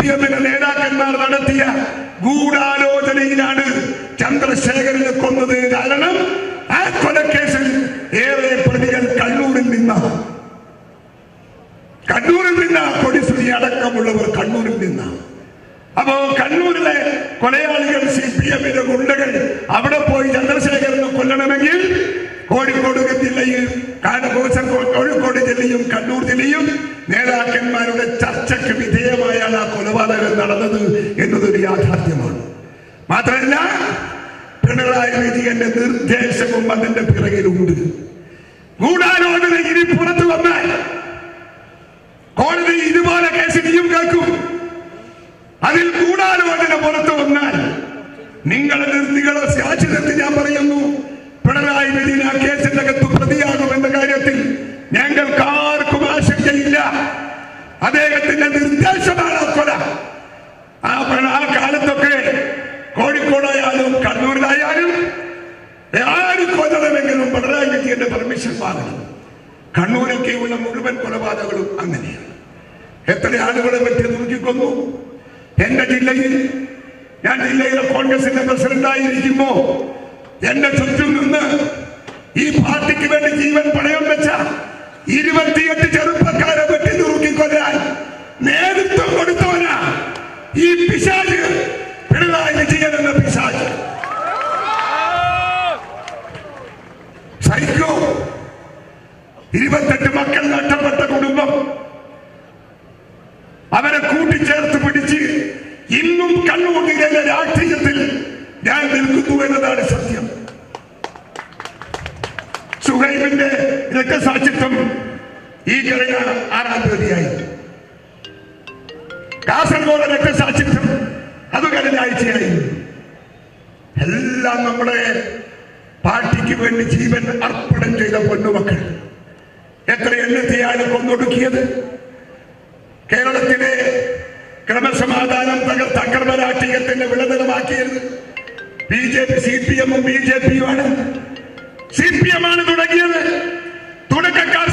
CPM നേതാക്കന്മാർ നടത്തിയ ഗൂഢാലോചനയിലാണ് ചന്ദ്രശേഖരനെ കൊന്നത്. കാരണം ആ കൊലക്കേസിൽ ഏറെ പ്രതികൾ കണ്ണൂരിൽ നിന്ന കൊടിസുനി അടക്കമുള്ളവർ കണ്ണൂരിൽ നിന്ന. അപ്പോ കണ്ണൂരിലെ കൊലയാളികൾ CPM ഗുണ്ടകൾ അവിടെ പോയി ചന്ദ്രശേഖരനെ കൊല്ലണമെങ്കിൽ കോഴിക്കോട് ജില്ലയിൽ കോഴിക്കോട് ജില്ലയും കണ്ണൂർ ജില്ലയും നേതാക്കന്മാരുടെ ചർച്ചയ്ക്ക് വിധേയമായാണ് ആ കൊലപാതകം നടന്നത് എന്നതൊരു യാഥാർത്ഥ്യമാണ്. മാത്രമല്ല പിണറായി വിജയന്റെ നിർദ്ദേശവും അതിന്റെ പിറകിലുണ്ട്. ഗൂഢാലോചന ഇനി പുറത്തു വന്നാൽ കോടതി ഇതുപോലെ കേസ് ഇനിയും കേൾക്കും. അതിൽ ഗൂഢാലോചന പുറത്തു വന്നാൽ നിങ്ങളെ സാക്ഷ്യത്തിൽ ഞാൻ പറയുന്നു, പിണറായി വിജയൻ ആ കേസിന്റെ അകത്ത് പ്രതിയാകുമെന്ന കാര്യത്തിൽ ഞങ്ങൾക്ക് ആർക്കും ആശങ്കയില്ല. അദ്ദേഹത്തിന്റെ നിർദ്ദേശമാണ് കൊല. ആ കാലത്തൊക്കെ കോഴിക്കോടായാലും കണ്ണൂരിലായാലും ആര് കൊല്ലണമെങ്കിലും പിണറായി വിജയന്റെ പെർമിഷൻ വാങ്ങണം. കണ്ണൂരൊക്കെയുള്ള മുഴുവൻ കൊലപാതകങ്ങളും അങ്ങനെയാണ്. എത്ര ആളുകളെ വെട്ടി നുറുക്കിക്കൊന്നു. എന്റെ ജില്ലയിൽ ഞാൻ ജില്ലയിലെ കോൺഗ്രസിന്റെ പ്രസിഡന്റായിരിക്കുമ്പോ എന്റെ ചുറ്റും നിന്ന് ഈ പാർട്ടിക്ക് വേണ്ടി ജീവൻ പണയം വെച്ച 28 ചെറുപ്പക്കാരെ വെട്ടി നുറുക്കിക്കൊല്ലാൻ നേതൃത്വം കൊടുത്തവനാ ഈ പിശാച്, പിണറായി വിജയൻ എന്ന പിശാച്. സൈക്കോ. 28 മക്കൾ നഷ്ടപ്പെട്ട കുടുംബം അവരെ കൂട്ടിച്ചേർത്ത് പിടിച്ച് ഇന്നും കണ്ണൂർ ജില്ലയിലെ രാഷ്ട്രീയത്തിൽ ഞാൻ നിൽക്കുന്നു എന്നതാണ് സത്യം. സുഹൈബിന്റെ രക്തസാക്ഷിത്വം ഈ കഴിഞ്ഞ 6-ാം തീയതിയായി. കാസർഗോഡ് രക്തസാക്ഷിത്വം അത് കഴിഞ്ഞ ആഴ്ചയായി. എല്ലാം നമ്മുടെ പാർട്ടിക്ക് വേണ്ടി ജീവൻ അർപ്പണം ചെയ്ത പൊന്നുമക്കൾ. എത്ര എണ്ണത്തെയാണ് കൊന്നൊടുക്കിയത്. കേരളത്തിലെ ക്രമസമാധാനം തകർത്ത അക്രമ രാഷ്ട്രീയത്തിന്റെ വിളനിലമാക്കിയത് CPM-ഉം BJP-യുമാണ്. CPM ആണ് തുടങ്ങിയത്. തുടക്കക്കാർ